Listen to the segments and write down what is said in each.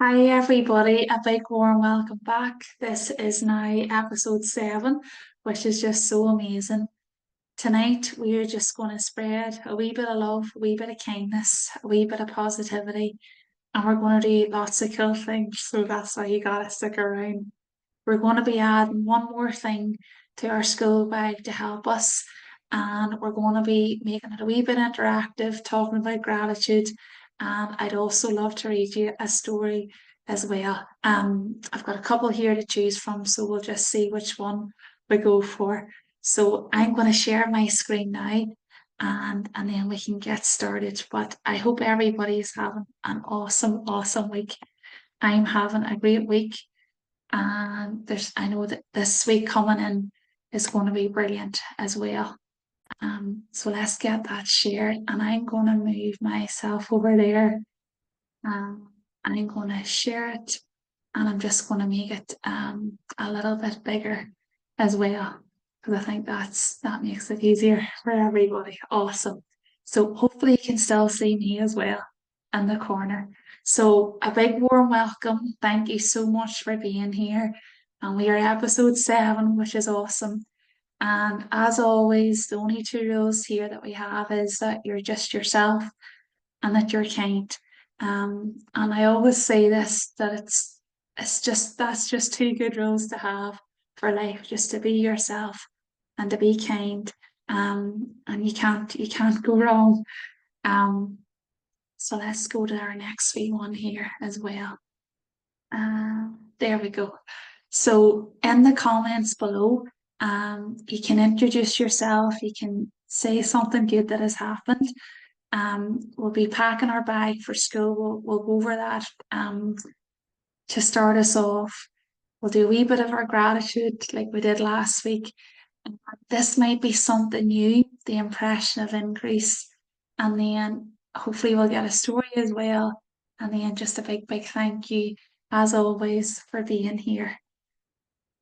Hi everybody, a big warm welcome back. This is now episode 7, which is just so amazing. Tonight we are just going to spread a wee bit of love, a wee bit of kindness, a wee bit of positivity, and we're going to do lots of cool things. So that's why you gotta stick around. We're going to be adding one more thing to our school bag to help us, and we're going to be making it a wee bit interactive, talking about gratitude. And I'd also love to read you a story as well. I've got a couple here to choose from, so we'll just see which one we go for. So I'm going to share my screen now, and then we can get started. But I hope everybody's having an awesome week. I'm having a great week, and I know that this week coming in is going to be brilliant as well. So let's get that shared, and I'm going to move myself over there. And I'm going to share it, and I'm just going to make it a little bit bigger as well, because I think that makes it easier for everybody. Awesome. So hopefully you can still see me as well in the corner. So a big warm welcome. Thank you so much for being here. And we are episode 7, which is awesome. And as always, the only two rules here that we have is that you're just yourself and that you're kind. And I always say this, that it's just that's just two good rules to have for life, just to be yourself and to be kind. And you can't go wrong. Um, so let's go to our next wee one here as well. There we go. So in the comments below, you can introduce yourself. You can say something good that has happened. We'll be packing our bag for school. We'll go over that to start us off. We'll do a wee bit of our gratitude like we did last week. And this might be something new, the impression of increase. And then hopefully we'll get a story as well. And then just a big thank you, as always, for being here.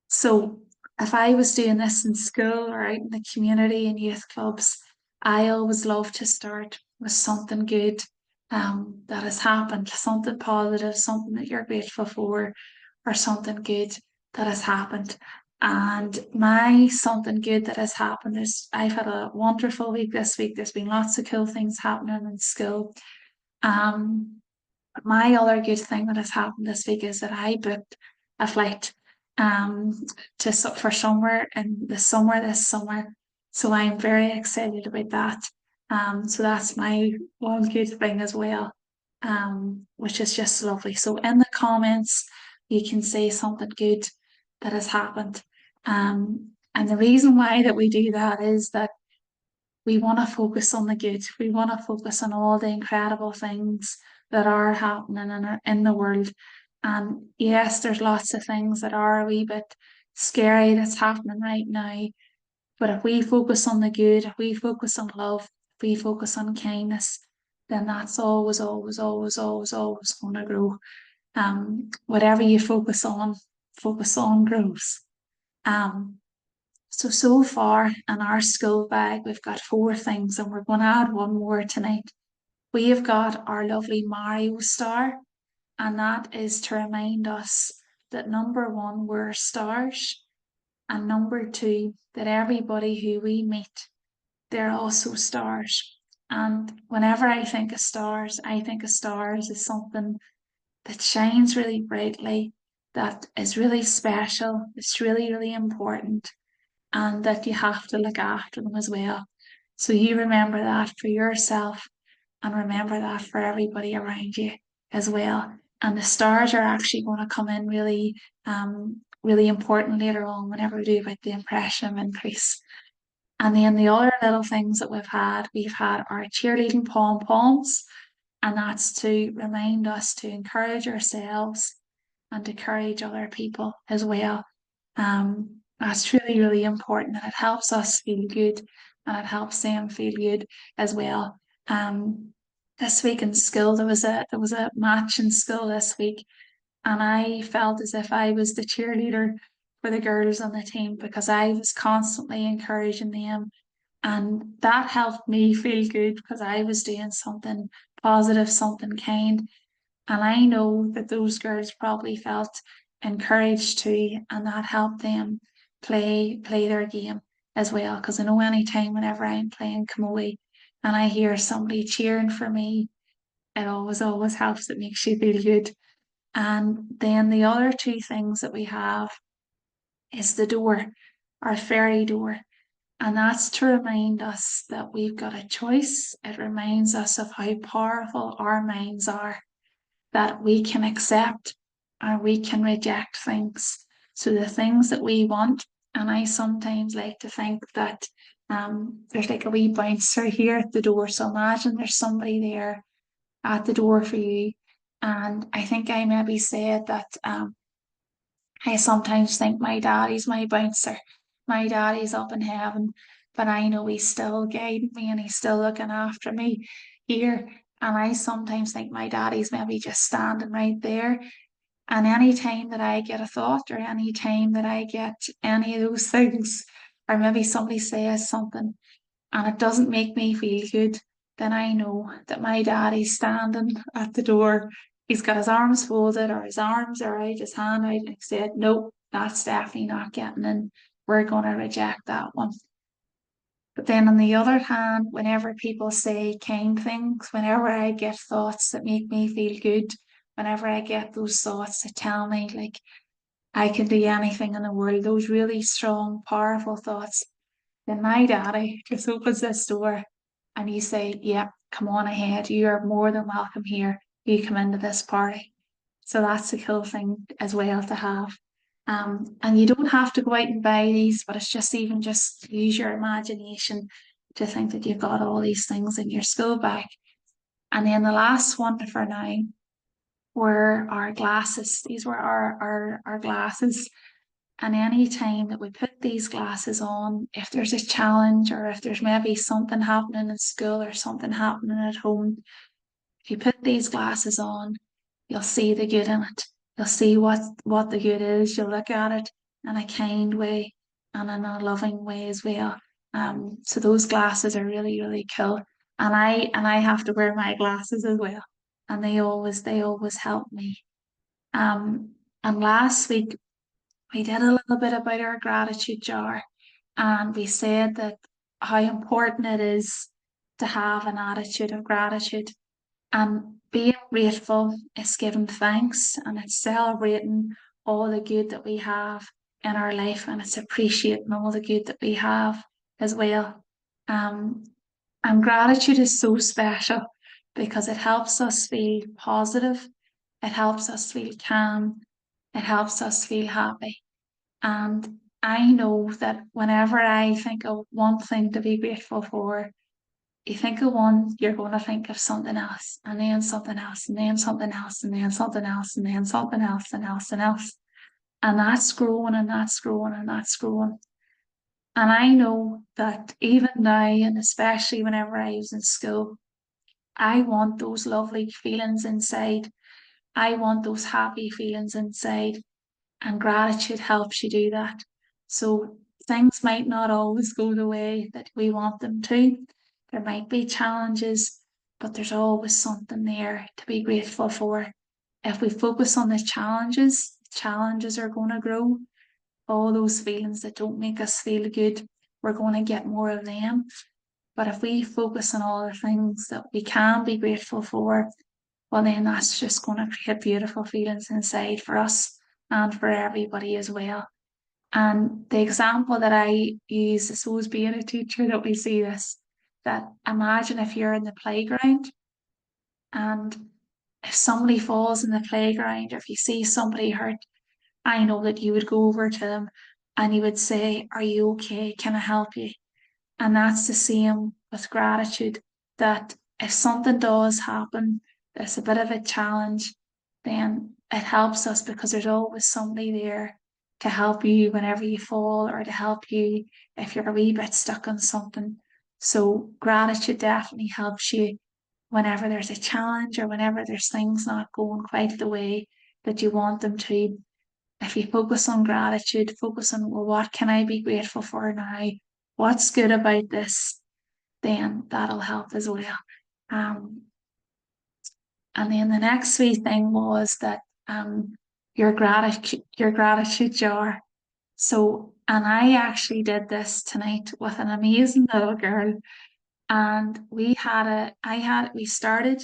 So if I was doing this in school or out in the community and youth clubs, I always love to start with something good that has happened, something positive, something that you're grateful for, or something good that has happened. And my something good that has happened is I've had a wonderful week this week. There's been lots of cool things happening in school. Um, my other good thing that has happened this week is that I booked a flight um for somewhere in the summer this summer. So I'm very excited about that. So that's my one good thing as well. Which is just lovely. So in the comments you can say something good that has happened. And the reason why that we do that is that we want to focus on the good. We want to focus on all the incredible things that are happening in the world. And yes, there's lots of things that are a wee bit scary that's happening right now. But if we focus on the good, if we focus on love, if we focus on kindness, then that's always going to grow. Whatever you focus on grows. Um, so far in our school bag, we've got 4 things, and we're going to add one more tonight. We have got our lovely Mario star, and that is to remind us that number one, we're stars, and number two, that everybody who we meet, they're also stars. And whenever I think of stars as something that shines really brightly, that is really special, it's really important, and that you have to look after them as well. So you remember that for yourself and remember that for everybody around you as well. And the stars are actually going to come in really important later on whenever we do about the impression of increase. And then the other little things that we've had our cheerleading pom poms, and that's to remind us to encourage ourselves and to encourage other people as well. That's really important, and it helps us feel good, and it helps them feel good as well. This week in school there was a match in school this week, and I felt as if I was the cheerleader for the girls on the team because I was constantly encouraging them, and that helped me feel good because I was doing something positive, something kind. And I know that those girls probably felt encouraged too, and that helped them play their game as well. Because I know any time whenever I'm playing Camoe and I hear somebody cheering for me, it always helps. It makes you feel good. And then the other two things that we have is the door, our fairy door. And that's to remind us that we've got a choice. It reminds us of how powerful our minds are, that we can accept or we can reject things. So the things that we want, and I sometimes like to think that there's like a wee bouncer here at the door. So imagine there's somebody there at the door for you. And I think I maybe said that I sometimes think my daddy's my bouncer. My daddy's up in heaven, but I know he's still guiding me and he's still looking after me here. And I sometimes think my daddy's maybe just standing right there. And any time that I get a thought or any time that I get any of those things, or maybe somebody says something and it doesn't make me feel good, then I know that my daddy's standing at the door. He's got his arms folded or his arms are out, his hand out, and he said, nope, that's definitely not getting in. We're going to reject that one. But then on the other hand, whenever people say kind things, whenever I get thoughts that make me feel good, whenever I get those thoughts that tell me like I can do anything in the world, those really strong, powerful thoughts, then my daddy just opens this door and you say, yeah, come on ahead. You are more than welcome here. You come into this party. So that's a cool thing as well to have. And you don't have to go out and buy these, but it's just even just use your imagination to think that you've got all these things in your school bag. And then the last one for now were our glasses. These were our glasses. And any time that we put these glasses on, if there's a challenge or if there's maybe something happening in school or something happening at home, if you put these glasses on, you'll see the good in it. You'll see what the good is. You'll look at it in a kind way and in a loving way as well. So those glasses are really, really cool. And I have to wear my glasses as well. And they always help me. Um, and last week we did a little bit about our gratitude jar and we said that how important it is to have an attitude of gratitude and being grateful is giving thanks and it's celebrating all the good that we have in our life and it's appreciating all the good that we have as well. Um, and gratitude is so special because it helps us feel positive, it helps us feel calm, it helps us feel happy. And I know that whenever I think of one thing to be grateful for, you think of one, you're going to think of something else, and then something else, and then something else, and then something else, and then something else, and else and else. And that's growing, and that's growing, and that's growing. And I know that even now, and especially whenever I was in school, I want those lovely feelings inside. I want those happy feelings inside. And gratitude helps you do that. So things might not always go the way that we want them to. There might be challenges, but there's always something there to be grateful for. If we focus on the challenges are going to grow. All those feelings that don't make us feel good, we're going to get more of them. But if we focus on all the things that we can be grateful for, well, then that's just going to create beautiful feelings inside for us and for everybody as well. And the example that I use, I suppose, being a teacher, that we see this, that imagine if you're in the playground and if somebody falls in the playground, or if you see somebody hurt, I know that you would go over to them and you would say, are you okay? Can I help you? And that's the same with gratitude, that if something does happen, that's a bit of a challenge, then it helps us because there's always somebody there to help you whenever you fall or to help you if you're a wee bit stuck on something. So gratitude definitely helps you whenever there's a challenge or whenever there's things not going quite the way that you want them to. If you focus on gratitude, focus on, well, what can I be grateful for now? What's good about this? Then that'll help as well. Um, And then the next wee thing was that your gratitude jar. So, and I actually did this tonight with an amazing little girl, and we started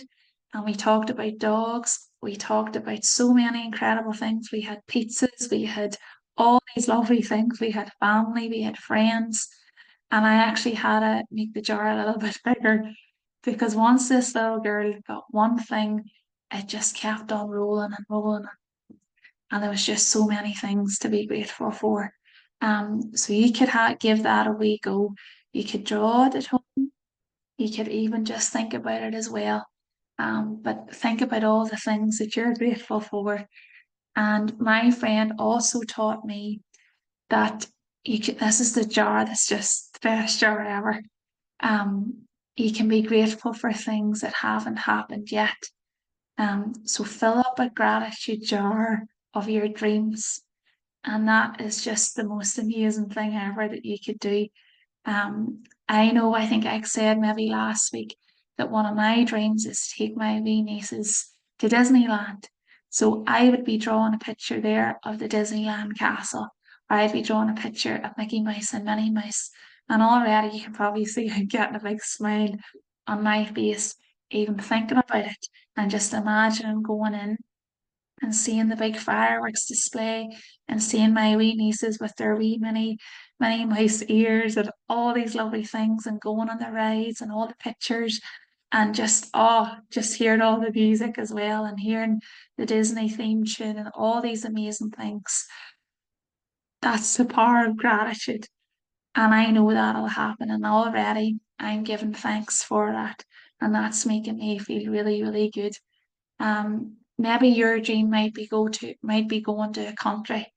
and we talked about dogs. We talked about so many incredible things. We had pizzas, we had all these lovely things. We had family, we had friends. And I actually had to make the jar a little bit bigger because once this little girl got one thing, it just kept on rolling and rolling. And there was just so many things to be grateful for. So you could give that a wee go. You could draw it at home. You could even just think about it as well. But think about all the things that you're grateful for. And my friend also taught me that this is the jar that's just the best jar ever. Um, you can be grateful for things that haven't happened yet. So fill up a gratitude jar of your dreams. And that is just the most amazing thing ever that you could do. I know, I think I said maybe last week that one of my dreams is to take my wee nieces to Disneyland. So I would be drawing a picture there of the Disneyland castle, or I'd be drawing a picture of Mickey Mouse and Minnie Mouse. And already you can probably see I'm getting a big smile on my face, even thinking about it, and just imagining going in and seeing the big fireworks display and seeing my wee nieces with their wee mini mouse ears and all these lovely things and going on the rides and all the pictures and just hearing all the music as well and hearing the Disney theme tune and all these amazing things. That's the power of gratitude. And I know that'll happen and already I'm giving thanks for that. And that's making me feel really, really good. Maybe your dream might be going to a country.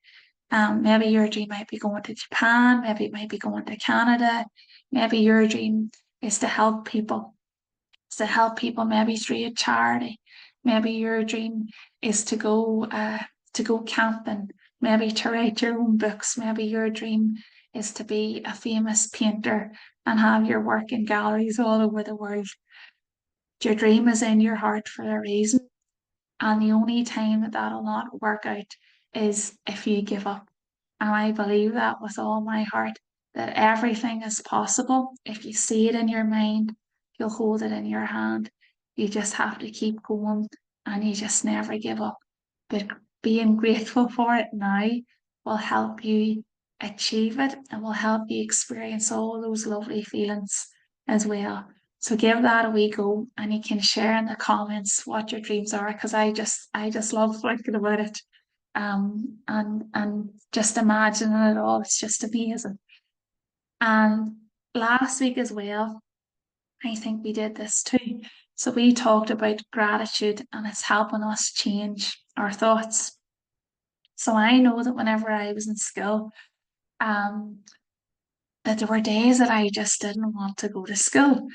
Maybe your dream might be going to Japan. Maybe it might be going to Canada. Maybe your dream is to help people. Is to help people maybe through a charity. Maybe your dream is to go camping. Maybe to write your own books. Maybe your dream is to be a famous painter and have your work in galleries all over the world. Your dream is in your heart for a reason. And the only time that that'll not work out is if you give up. And I believe that with all my heart, that everything is possible. If you see it in your mind, you'll hold it in your hand. You just have to keep going and you just never give up. But being grateful for it now will help you achieve it and will help you experience all those lovely feelings as well. So give that a wee go and you can share in the comments what your dreams are because I just love thinking about it. And just imagining it all. It's just amazing. And last week as well, I think we did this too. So we talked about gratitude and it's helping us change our thoughts. So I know that whenever I was in school, um, that there were days that I just didn't want to go to school.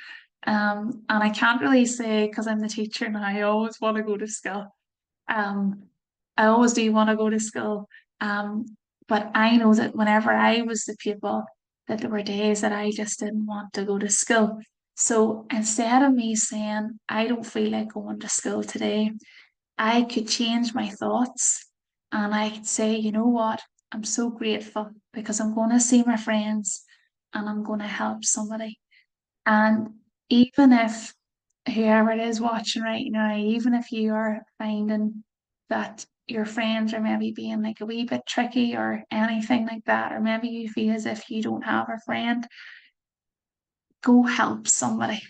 And I can't really say because I'm the teacher now, I always want to go to school. Um, I always do want to go to school. Um, but I know that whenever I was the pupil, that there were days that I just didn't want to go to school. So instead of me saying, I don't feel like going to school today, I could change my thoughts and I could say, you know what? I'm so grateful because I'm going to see my friends and I'm going to help somebody. And even if whoever it is watching right now, even if you are finding that your friends are maybe being like a wee bit tricky or anything like that, or maybe you feel as if you don't have a friend, go help somebody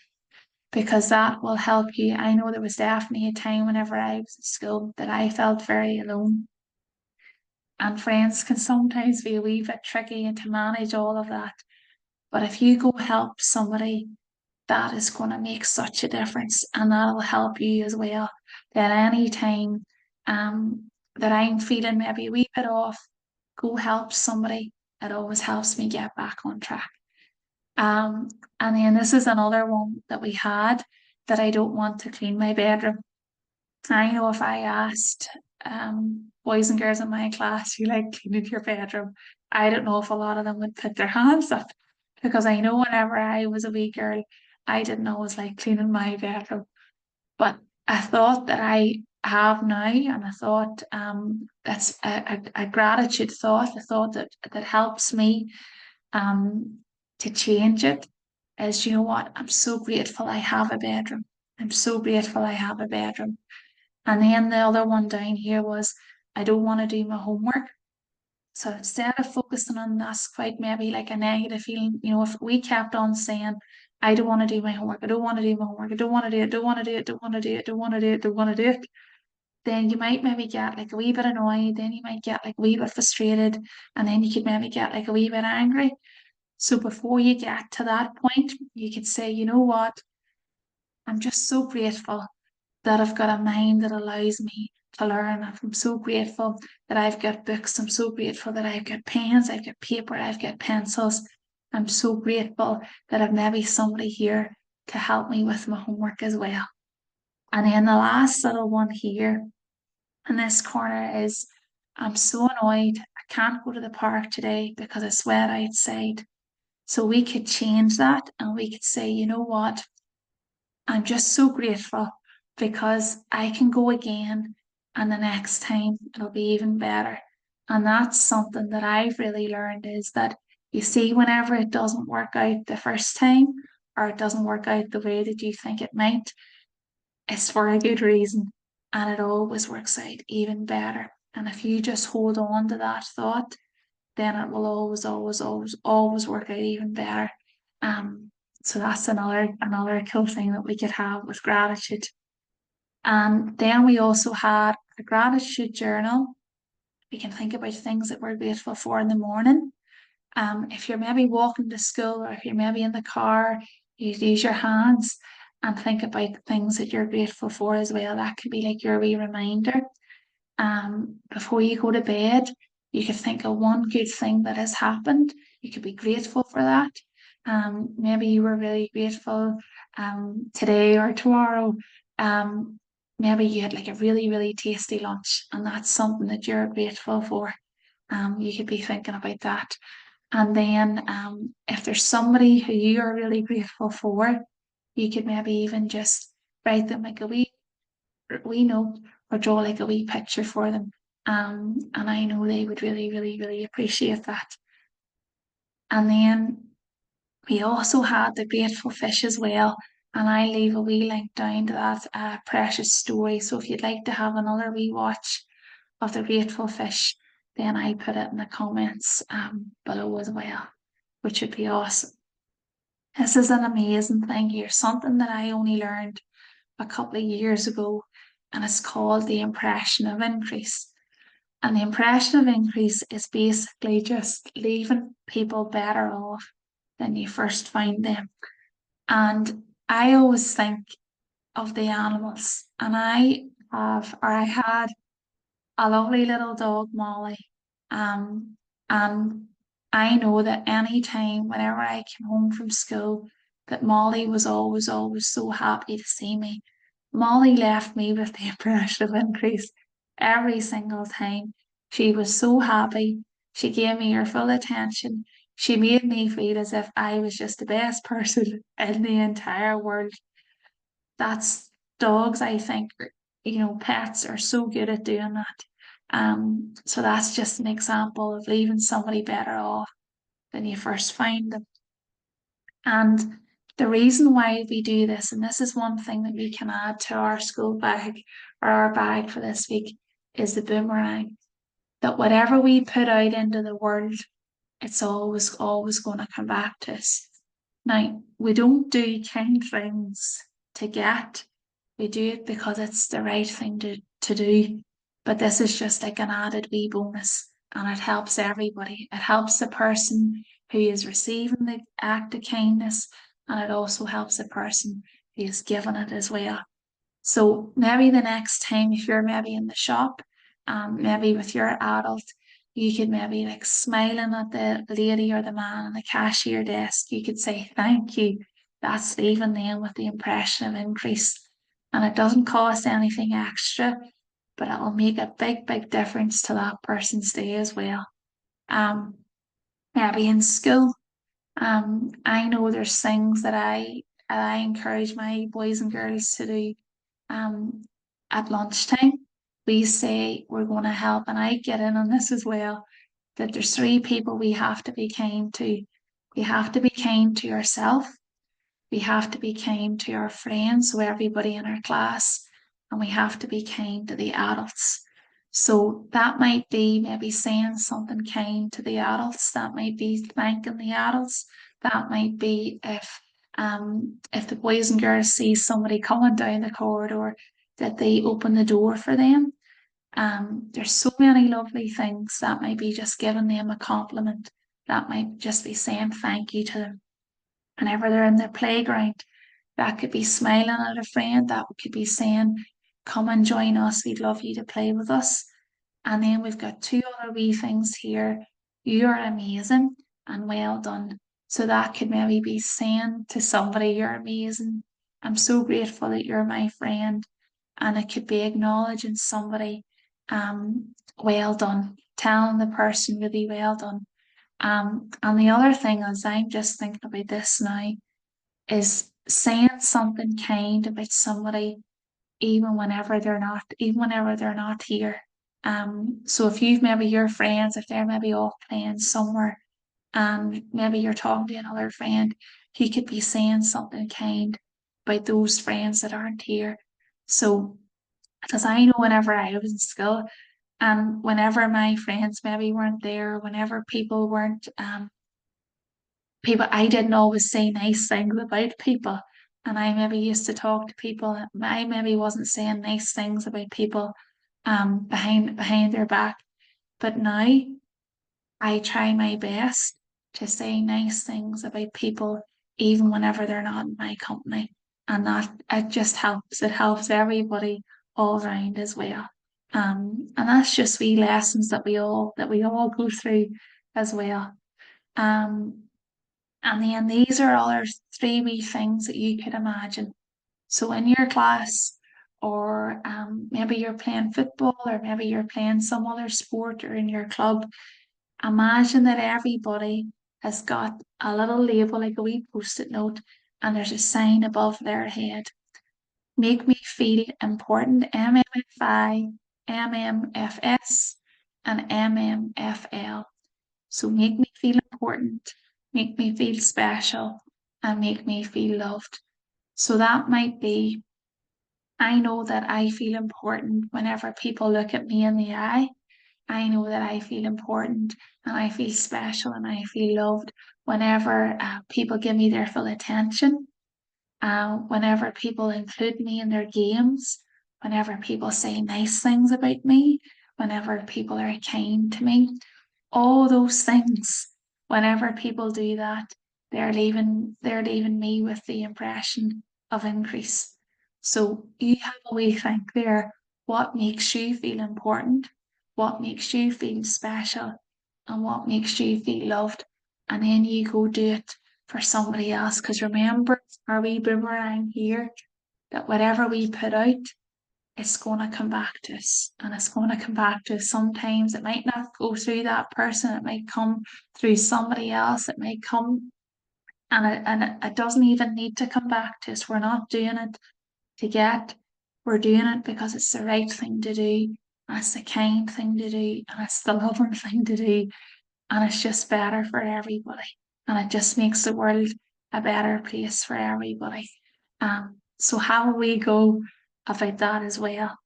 because that will help you. I know there was definitely a time whenever I was at school that I felt very alone. And friends can sometimes be a wee bit tricky and to manage all of that. But if you go help somebody that is going to make such a difference and that'll help you as well. That any time that I'm feeling maybe a wee bit off, go help somebody. It always helps me get back on track. Um, and then this is another one that we had that I don't want to clean my bedroom. I know if I asked boys and girls in my class, you like cleaning your bedroom, I don't know if a lot of them would put their hands up because I know whenever I was a wee girl, I didn't always like cleaning my bedroom. But a thought that I have now, and a thought that's a gratitude thought, a thought that helps me um to change it, is, you know what, I'm so grateful I have a bedroom. I'm so grateful I have a bedroom. And then the other one down here was, I don't want to do my homework. So instead of focusing on that's quite maybe like a negative feeling, if we kept on saying, I don't want to do my homework, I don't want to do my homework, I don't want to do it, don't want to do it, don't want to do it, don't want to do it, don't want to do it, then you might maybe get like a wee bit annoyed, then you might get like a wee bit frustrated, and then you could maybe get like a wee bit angry. So before you get to that point, you could say, you know what, I'm just so grateful that I've got a mind that allows me to learn. I'm so grateful that I've got books. I'm so grateful that I've got pens, I've got paper, I've got pencils. I'm so grateful that I've maybe somebody here to help me with my homework as well. And then the last little one here in this corner is, I'm so annoyed. I can't go to the park today because it's wet outside. So we could change that and we could say, you know what? I'm just so grateful because I can go again, and the next time it'll be even better. And that's something that I've really learned, is that, you see, whenever it doesn't work out the first time, or it doesn't work out the way that you think it might, it's for a good reason, and it always works out even better. And if you just hold on to that thought, then it will always, always, always, always work out even better. Um, so that's another cool thing that we could have with gratitude. And then we also had a gratitude journal. We can think about things that we're grateful for in the morning. If you're maybe walking to school, or if you're maybe in the car, you use your hands and think about the things that you're grateful for as well. That could be like your wee reminder. Before you go to bed, you could think of one good thing that has happened. You could be grateful for that. Maybe you were really grateful today or tomorrow. Um, Maybe you had like a really, really tasty lunch, and that's something that you're grateful for. You could be thinking about that. And then if there's somebody who you are really grateful for, you could maybe even just write them like a wee note, or draw like a wee picture for them. And I know they would really, really, really appreciate that. And then we also had the grateful fish as well. And I leave a wee link down to that precious story. So if you'd like to have another wee watch of the grateful fish, then I put it in the comments below as well, which would be awesome. This is an amazing thing here, something that I only learned a couple of years ago, and it's called the impression of increase. And the impression of increase is basically just leaving people better off than you first found them. And I always think of the animals, and I had a lovely little dog, Molly. Um, and I know that any time, whenever I came home from school, that Molly was always, always so happy to see me. Molly left me with the impression of increase every single time. She was so happy. She gave me her full attention. She made me feel as if I was just the best person in the entire world. That's dogs, I think, pets are so good at doing that. So that's just an example of leaving somebody better off than you first find them. And the reason why we do this, and this is one thing that we can add to our school bag, or our bag for this week, is the boomerang. That whatever we put out into the world, it's always, always going to come back to us. Now, we don't do kind things to get, we do it because it's the right thing to do. But this is just like an added wee bonus, and it helps everybody. It helps the person who is receiving the act of kindness, and it also helps the person who is giving it as well. So maybe the next time, if you're maybe in the shop, maybe with your adult, you could maybe like smiling at the lady or the man on the cashier desk, you could say thank you. That's leaving them with the impression of increase. And it doesn't cost anything extra, but it'll make a big, big difference to that person's day as well. Um, Maybe in school, I know there's things that I encourage my boys and girls to do. at lunchtime, we say we're going to help, and I get in on this as well, that there's three people we have to be kind to. We have to be kind to yourself, we have to be kind to our friends, so everybody in our class, and we have to be kind to the adults. So that might be maybe saying something kind to the adults, that might be thanking the adults, that might be if the boys and girls see somebody coming down the corridor, that they open the door for them. There's so many lovely things. That might be just giving them a compliment. That might just be saying thank you to them whenever they're in the playground. That could be smiling at a friend, that could be saying, come and join us, we'd love you to play with us. And then we've got two other wee things here. You're amazing and well done. So that could maybe be saying to somebody, you're amazing. I'm so grateful that you're my friend. And it could be acknowledging somebody, well done, telling the person really well done. And the other thing is, I'm just thinking about this now, is saying something kind about somebody even whenever they're not here. So if you've maybe your friends, if they're maybe off playing somewhere, and maybe you're talking to another friend, you could be saying something kind about those friends that aren't here. So, because I know whenever I was in school, and whenever my friends maybe weren't there, whenever people weren't people, I didn't always say nice things about people. And I maybe used to talk to people, I maybe wasn't saying nice things about people behind their back. But now I try my best to say nice things about people even whenever they're not in my company. And that it just helps. It helps everybody all around as well. And that's just wee lessons that we all go through as well. Um and then these are all our three wee things that you could imagine. So in your class, or maybe you're playing football, or maybe you're playing some other sport, or in your club, imagine that everybody has got a little label, like a wee post-it note, and there's a sign above their head. Make me feel important, MMFI, MMFS, and MMFL. So make me feel important, make me feel special, and make me feel loved. So that might be, I know that I feel important whenever people look at me in the eye. I know that I feel important and I feel special and I feel loved whenever people give me their full attention, whenever people include me in their games, whenever people say nice things about me, whenever people are kind to me. All those things, whenever people do that, they're leaving me with the impression of increase. So you have a wee think there, what makes you feel important, what makes you feel special, and what makes you feel loved, and then you go do it for somebody else. Because remember our wee boomerang here, that whatever we put out, it's going to come back to us, and it's going to come back to us. Sometimes it might not go through that person, it might come through somebody else, it might come, and it doesn't even need to come back to us. We're not doing it to get, we're doing it because it's the right thing to do, and it's the kind thing to do, and it's the loving thing to do, and it's just better for everybody, and it just makes the world a better place for everybody. So how will we go about that as well?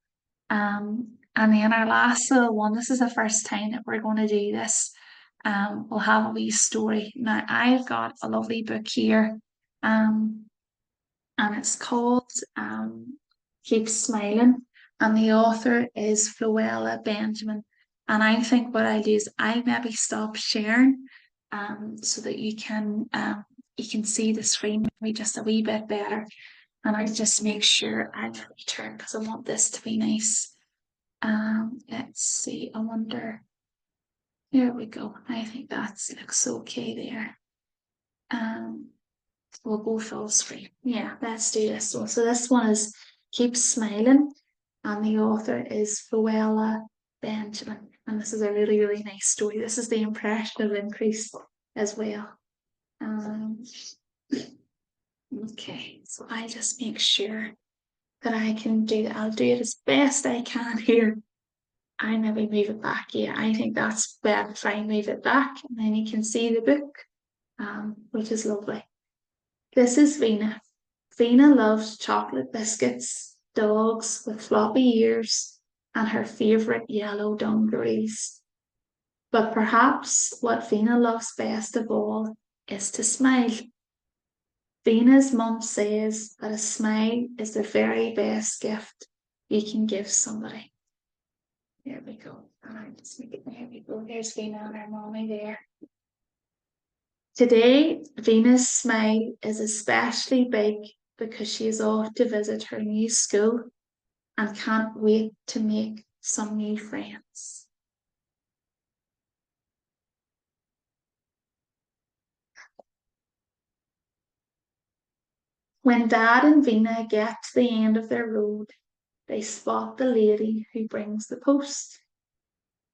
And then our last little one, this is the first time that we're going to do this. We'll have a wee story. Now, I've got a lovely book here, um, and it's called Keep Smiling, and the author is Floella Benjamin. And I think what I do is I maybe stop sharing, so that you can see the screen maybe just a wee bit better. And I just make sure I return because I want this to be nice. Let's see. I wonder. There we go. I think that looks okay there. Um, we'll go full screen. Yeah, let's do this one. So this one is Keep Smiling, and the author is Floella Benjamin. And this is a really, really nice story. This is the impression of increase as well. Um, okay, so I just make sure that I can do. I'll do it as best I can here. I maybe move it back. Yeah, I think that's better if I move it back, and then you can see the book, which is lovely. This is Vina. Vina loves chocolate biscuits, dogs with floppy ears, and her favourite yellow dungarees. But perhaps what Vina loves best of all is to smile. Vina's mum says that a smile is the very best gift you can give somebody. There we go. There we go. There's Vina and her mommy there. Today, Vina's smile is especially big because she is off to visit her new school and can't wait to make some new friends. When Dad and Vina get to the end of their road, they spot the lady who brings the post.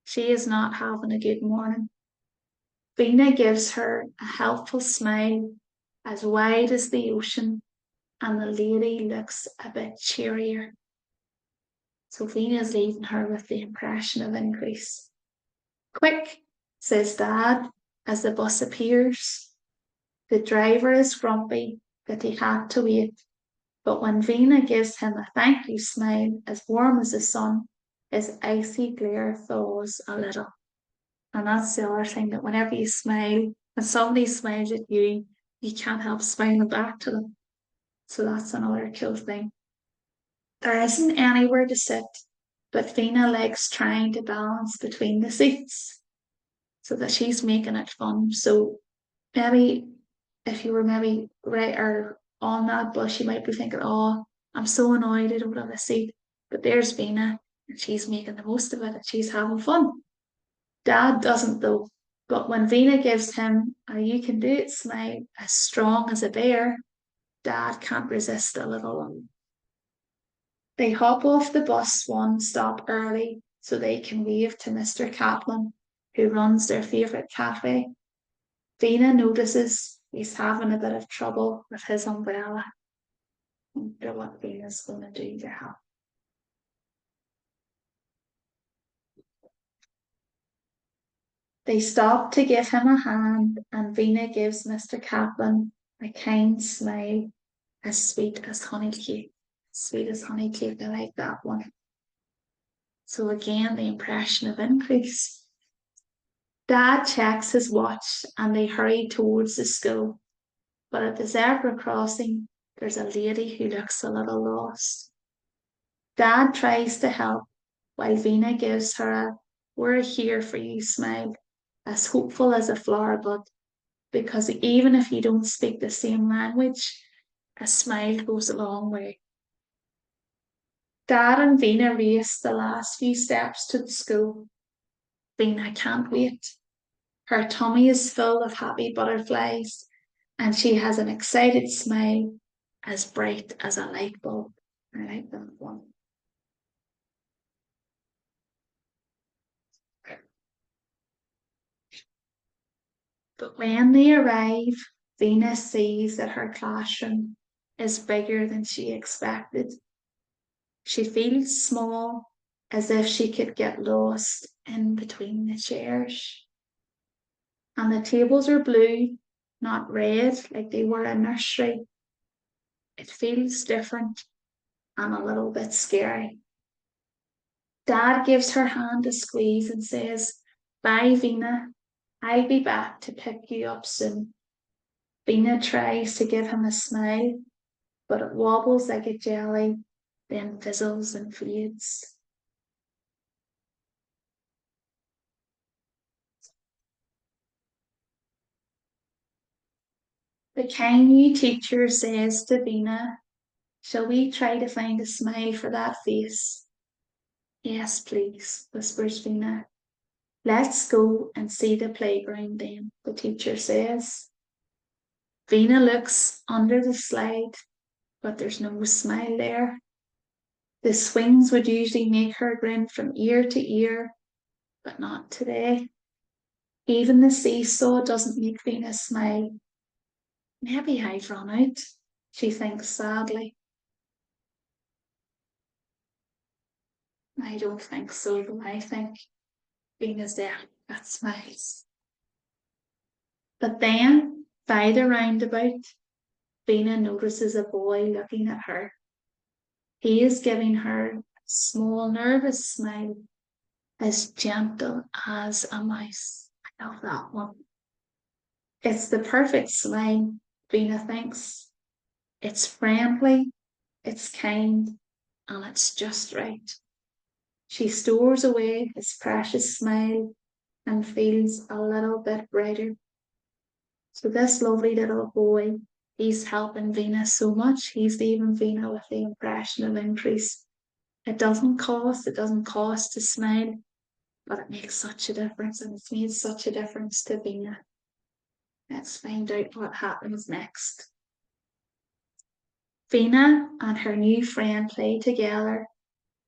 She is not having a good morning. Vina gives her a helpful smile as wide as the ocean, and the lady looks a bit cheerier. So Vina's leaving her with the impression of increase. Quick, says Dad as the bus appears. The driver is grumpy that he had to wait, but when Vina gives him a thank you smile as warm as the sun, his icy glare thaws a little. And that's the other thing, that whenever you smile, when somebody smiles at you, you can't help smiling back to them. So that's another cool thing. There isn't anywhere to sit, but Vina likes trying to balance between the seats so that she's making it fun. So maybe if you were maybe right or on that bus, you might be thinking, oh, I'm so annoyed I don't have a seat. But there's Vina, and she's making the most of it, and she's having fun. Dad doesn't though. But when Vina gives him a you can do it smile as strong as a bear, Dad can't resist a little. They hop off the bus one stop early so they can wave to Mr. Kaplan, who runs their favourite cafe. Vina notices he's having a bit of trouble with his umbrella. I wonder what Vina's going to do to help. They stop to give him a hand, and Vina gives Mr. Kaplan a kind smile as sweet as honey cake. Sweet as honey cake, I like that one. So again, the impression of increase. Dad checks his watch and they hurry towards the school. But at the zebra crossing, there's a lady who looks a little lost. Dad tries to help while Vina gives her a we're here for you smile, as hopeful as a flower bud, because even if you don't speak the same language, a smile goes a long way. Dad and Vina race the last few steps to the school. Vina can't wait. Her tummy is full of happy butterflies, and she has an excited smile as bright as a light bulb. I like that one. But when they arrive, Vina sees that her classroom is bigger than she expected. She feels small, as if she could get lost in between the chairs. And the tables are blue, not red like they were in nursery. It feels different and a little bit scary. Dad gives her hand a squeeze and says, bye, Vina. I'll be back to pick you up soon. Vina tries to give him a smile, but it wobbles like a jelly, then fizzles and fades. The kind new teacher says to Vina, shall we try to find a smile for that face? Yes, please, whispers Vina. Let's go and see the playground then, the teacher says. Vina looks under the slide, but there's no smile there. The swings would usually make her grin from ear to ear, but not today. Even the seesaw doesn't make Vina smile. Maybe I've run out, she thinks sadly. I don't think so, but I think Venus there, that smiles. But then, by the roundabout, Vina notices a boy looking at her. He is giving her a small, nervous smile, as gentle as a mouse. I love that one. It's the perfect smile, Vina thinks. It's friendly, it's kind, and it's just right. She stores away his precious smile and feels a little bit brighter. So this lovely little boy, he's helping Vina so much. He's leaving Vina with the impression of increase. It doesn't cost to smile, but it makes such a difference, and it's made such a difference to Vina. Let's find out what happens next. Vina and her new friend play together,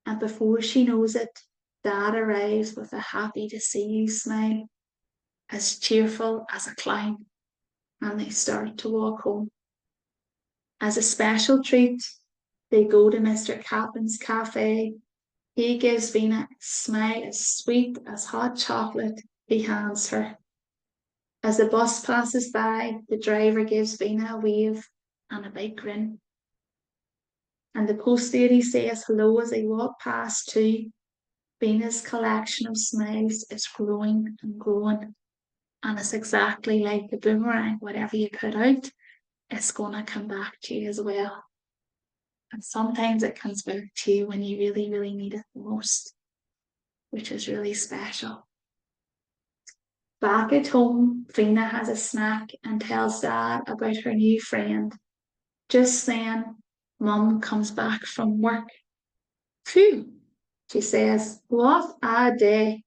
and before she knows it, Dad arrives with a happy to see you smile, as cheerful as a clown, and they start to walk home. As a special treat, they go to Mr. Cappen's cafe. He gives Vina a smile as sweet as hot chocolate he hands her. As the bus passes by, the driver gives Vina a wave and a big grin. And the post lady says hello as they walk past too. Vina's collection of smiles is growing and growing. And it's exactly like the boomerang. Whatever you put out, it's going to come back to you as well. And sometimes it comes back to you when you really, really need it the most, which is really special. Back at home, Vina has a snack and tells Dad about her new friend. Just then, Mum comes back from work. Phew, she says, what a day.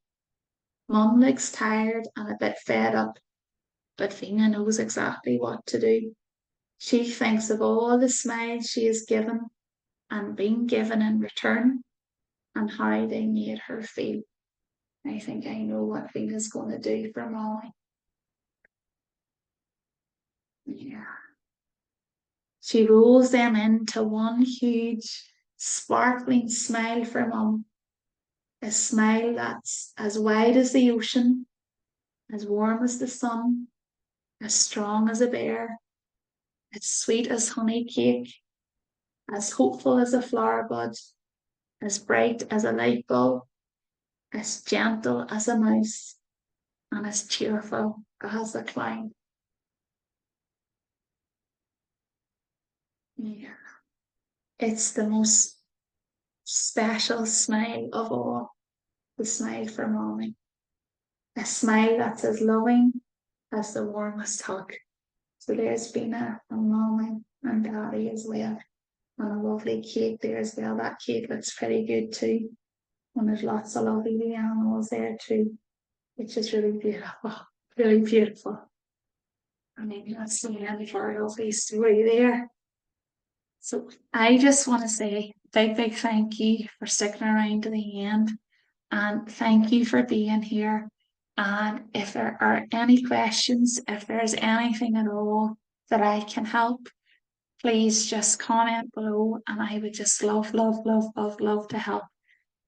Mum looks tired and a bit fed up, but Vina knows exactly what to do. She thinks of all the smiles she has given and been given in return and how they made her feel. I think I know what Vina's going to do for Molly. Yeah. She rolls them into one huge, sparkling smile for Mum. A smile that's as wide as the ocean, as warm as the sun, as strong as a bear, as sweet as honey cake, as hopeful as a flower bud, as bright as a light bulb, as gentle as a mouse, and as cheerful as a clown. Yeah. It's the most special smile of all, the smile for Mommy. A smile that's as loving as the warmest hug. So there's Bina and Mommy and Daddy as well. And a lovely cake there as well. That cake looks pretty good too. And there's lots of lovely wee animals there too, which is really beautiful. Really beautiful. I mean, that's the end of our lovely story there. So I just want to say big, big thank you for sticking around to the end. And thank you for being here. And if there are any questions, if there's anything at all that I can help, please just comment below. And I would just love, love, love, love, love to help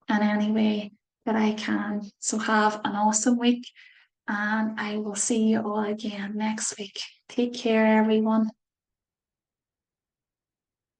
in any way that I can. So have an awesome week. And I will see you all again next week. Take care, everyone.